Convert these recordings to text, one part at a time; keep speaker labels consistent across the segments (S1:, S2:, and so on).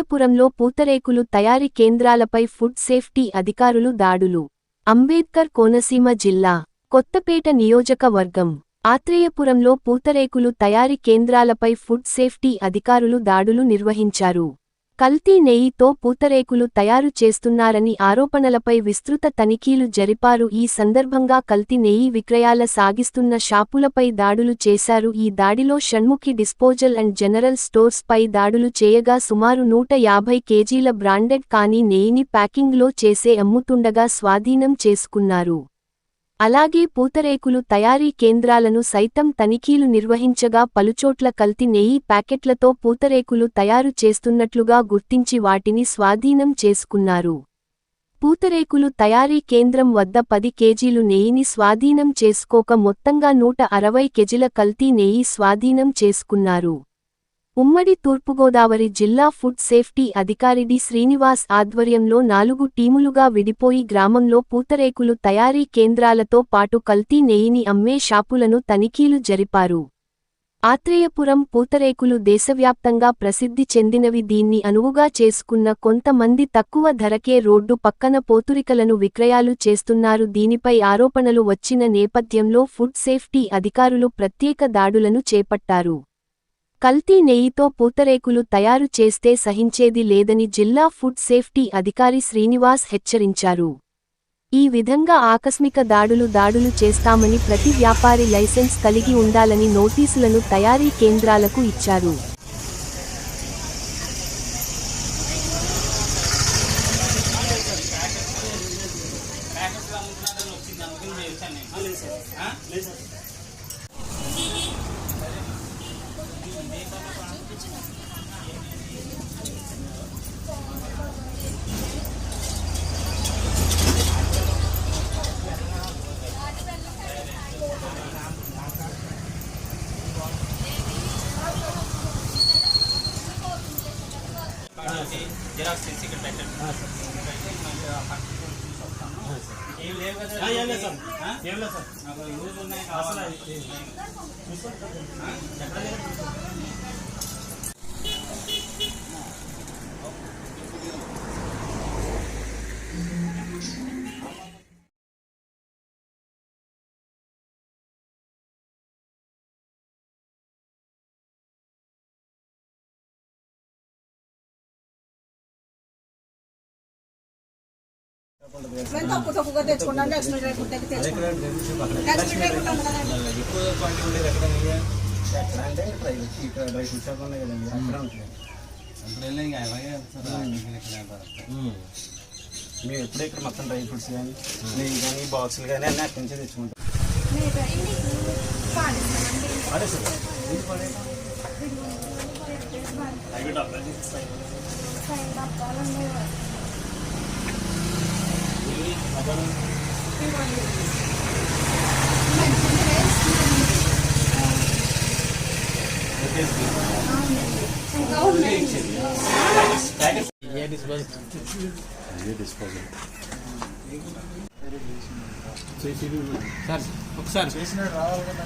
S1: ఆత్రేయపురంలో పూతరేకులు తయారీ కేంద్రాలపై food safety అధికారులు దాడులు. అంబేద్కర్ కోనసీమ జిల్లా కొత్తపేట నియోజకవర్గం ఆత్రేయపురంలో పూతరేకులు తయారీ కేంద్రాలపై ఫుడ్ సేఫ్టీ అధికారులు దాడులు నిర్వహించారు. కల్తీ నెయ్యితో పూతరేకులు తయారు చేస్తున్నారని ఆరోపణలపై విస్తృత తనిఖీలు జరిపారు. ఈ సందర్భంగా కల్తీ నెయ్యి విక్రయాల సాగిస్తున్న షాపులపై దాడులు చేశారు. ఈ దాడిలో Shanmukhi disposal and general stores పై దాడులు చేయగా సుమారు 150 కేజీల బ్రాండెడ్ కానీ నెయ్యిని ప్యాకింగ్లో చేసే అమ్ముతుండగా స్వాధీనం చేసుకున్నారు. అలాగే పూతరేకులు తయారీ కేంద్రాలను సైతం తనిఖీలు నిర్వహించగా పలుచోట్ల కల్తీ నెయ్యి ప్యాకెట్లతో పూతరేకులు తయారు చేస్తున్నట్లుగా గుర్తించి వాటిని స్వాధీనం చేసుకున్నారు. పూతరేకులు తయారీ కేంద్రం వద్ద 10 కేజీలు నెయ్యిని స్వాధీనం చేసుకోక మొత్తంగా 160 కేజీల కల్తీ నెయ్యి స్వాధీనం చేసుకున్నారు. ఉమ్మడి తూర్పుగోదావరి జిల్లా ఫుడ్ సేఫ్టీ అధికారి డి శ్రీనివాస్ ఆధ్వర్యంలో 4 టీములుగా విడిపోయి గ్రామంలో పూతరేకులు తయారీ కేంద్రాలతో పాటు కల్తీ నెయ్యిని అమ్మే షాపులను తనిఖీలు జరిపారు. ఆత్రేయపురం పూతరేకులు దేశవ్యాప్తంగా ప్రసిద్ధి చెందినవి. దీన్ని అనువుగా చేసుకున్న కొంతమంది తక్కువ ధరకే రోడ్డు పక్కన పూతరేకులను విక్రయాలు చేస్తున్నారు. దీనిపై ఆరోపణలు వచ్చిన నేపథ్యంలో ఫుడ్ సేఫ్టీ అధికారులు ప్రత్యేక దాడులను చేపట్టారు. కల్తీ నెయ్యితో పూతరేకులు తయారు చేస్తే సహించేది లేదని జిల్లా ఫుడ్ సేఫ్టీ అధికారి శ్రీనివాస్ హెచ్చరించారు. ఈ విధంగా ఆకస్మిక దాడులు చేస్తామని ప్రతి వ్యాపారి లైసెన్స్ కలిగి ఉండాలని నోటీసులను తయారీ కేంద్రాలకు ఇచ్చారు.
S2: జిరాక్స్ చేసి ఇక్కడ పెట్టండి. ఏం లేవు కదా, నాకు యూజ్ ఉన్నాయి కావాలి.
S3: తక్కువ తెచ్చుకోండి. ఎక్కువ క్వాంటిటీ ఉండేది ఎక్కడ అంటే ఇక్కడ డ్రై ఫ్రూట్ షాప్ ఉన్నాయి కదండి, అక్కడ ఉంటుంది. మేము ఎప్పుడూ ఇక్కడ మొత్తం డ్రై ఫ్రూట్స్ కానీ నెయ్యి కానీ బాక్సులు కానీ అన్నీ అక్కడి నుంచే తెచ్చుకుంటాం. అదే సార్ ఒకసారి చేసిన రావాలి కదా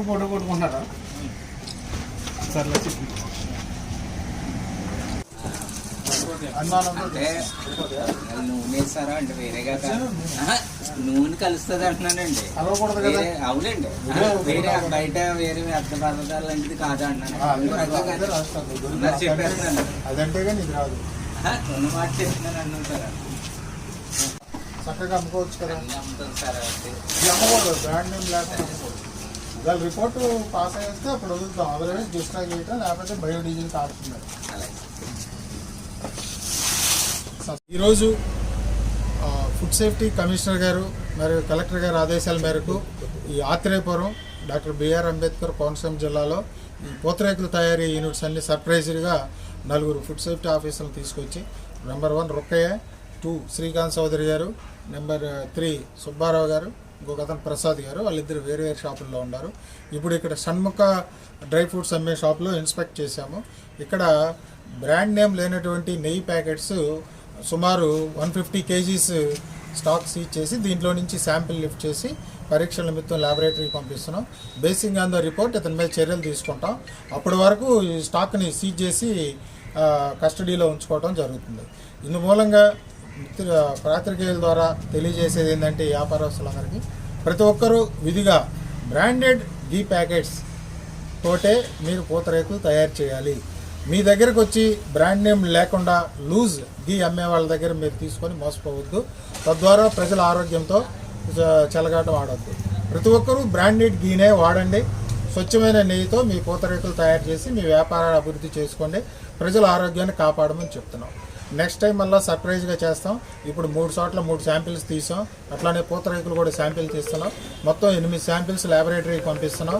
S3: ఫోటో కొట్టుకుంటున్నారా సార్?
S4: నూనె వేస్తారా అంటే వేరేగా నూనె కలుస్తుంది అంటున్నానండి. అవునండి, వేరే బయట వేరే వ్యర్థ పదార్థాలు లాంటిది కాదు అంటున్నాను. చెప్పేస్తున్నాను మాట చెప్తున్నాను అన్నాను సార్.
S3: చక్కగా అమ్ముకోవచ్చు కదా,
S4: అమ్ముతుంది సార్.
S3: అమ్మకూడదు, బ్రాండ్ నేమ్ లేకుండా అమ్ముకోవచ్చు. ఇవాళ రిపోర్టు పాస్ అయ్యేస్తే అప్పుడు వదులుతాం. అదర్వైజ్ డిస్ట్రాక్ చేయటం లేకపోతే బయోడీజిల్ కాడుతున్నారు. ఈరోజు ఫుడ్ సేఫ్టీ కమిషనర్ గారు మరియు కలెక్టర్ గారి ఆదేశాల మేరకు ఈ ఆత్రేయపురం డాక్టర్ బిఆర్ అంబేద్కర్ కోనసీమ జిల్లాలో ఈ పూతరేకుల తయారీ యూనిట్స్ అన్ని సర్ప్రైజ్గా 4 ఫుడ్ సేఫ్టీ ఆఫీసర్లు తీసుకొచ్చి నెంబర్ 1 రుక్కయ్య, 2 శ్రీకాంత్ చౌదరి గారు, నెంబర్ 3 సుబ్బారావు గారు, ఇంకొక అతను ప్రసాద్ గారు, వాళ్ళిద్దరు వేరే షాపుల్లో ఉన్నారు. ఇప్పుడు ఇక్కడ షణ్ముఖ డ్రై ఫ్రూట్స్ అమ్మే షాప్లో ఇన్స్పెక్ట్ చేశాము. ఇక్కడ బ్రాండ్ నేమ్ లేనటువంటి నెయ్యి ప్యాకెట్స్ సుమారు 150 కేజీస్ స్టాక్ సీజ్ చేసి దీంట్లో నుంచి శాంపిల్ లిఫ్ట్ చేసి పరీక్షల నిమిత్తం ల్యాబొరేటరీకి పంపిస్తున్నాం. బేసింగ్ ఆన్ ద రిపోర్ట్ ఇతని మీద చర్యలు తీసుకుంటాం. అప్పటి వరకు ఈ స్టాక్ని సీజ్ చేసి కస్టడీలో ఉంచుకోవడం జరుగుతుంది. ఇందు మూలంగా పాత్రికేయుల ద్వారా తెలియజేసేది ఏంటంటే వ్యాపారస్తులందరికీ ప్రతి ఒక్కరూ విధిగా బ్రాండెడ్ గీ ప్యాకెట్స్ తోటే మీరు పూతరేకులు తయారు చేయాలి. మీ దగ్గరకు వచ్చి బ్రాండ్ నేమ్ లేకుండా లూజ్ గీ అమ్మే వాళ్ళ దగ్గర మీరు తీసుకొని మోసపోవద్దు. తద్వారా ప్రజల ఆరోగ్యంతో చెలగాటం ఆడొద్దు. ప్రతి ఒక్కరూ బ్రాండెడ్ గీనే వాడండి. స్వచ్ఛమైన నెయ్యితో మీ పూతరేకులు తయారు చేసి మీ వ్యాపారాన్ని అభివృద్ధి చేసుకోండి. ప్రజల ఆరోగ్యాన్ని కాపాడమని చెప్తున్నాం. నెక్స్ట్ టైం మళ్ళీ సర్ప్రైజ్గా చేస్తాం. ఇప్పుడు 3 చోట్ల 3 శాంపిల్స్ తీసాం. అట్లానే పూతరేకులు కూడా శాంపిల్ తీస్తున్నాం. మొత్తం 8 శాంపిల్స్ ల్యాబొరేటరీకి పంపిస్తున్నాం.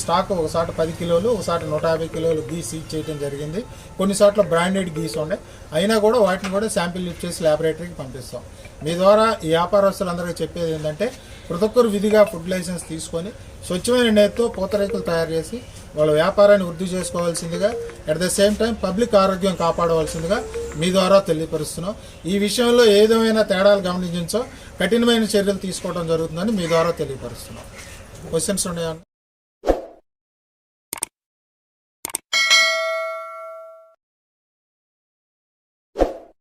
S3: స్టాక్ ఒకసాట 10 కిలోలు, ఒకసాట 150 కిలోలు గీ సీజ్ చేయడం జరిగింది. కొన్ని చోట్ల బ్రాండెడ్ గీస్ ఉండే, అయినా కూడా వాటిని కూడా శాంపిల్ లిఫ్ట్ చేసి ల్యాబొరేటరీకి పంపిస్తాం. మీ ద్వారా ఈ వ్యాపారస్తులందరికీ చెప్పేది ఏంటంటే ప్రతి ఒక్కరు విధిగా ఫుడ్ లైసెన్స్ తీసుకొని స్వచ్ఛమైన నేతితో పూతరేకులు తయారు చేసి వాళ్ళ వ్యాపారాన్ని వృద్ధి చేసుకోవాల్సిందిగా, at the same time public ఆరోగ్యం కాపాడవలసిందిగా మీ ద్వారా తెలియపరుస్తున్నాం. ఈ విషయంలో ఏ విధమైన తేడాలు గమనించో కఠినమైన చర్యలు తీసుకోవడం జరుగుతుందని మీ ద్వారా తెలియపరుస్తున్నాం. క్వశ్చన్స్ ఉన్నాయా?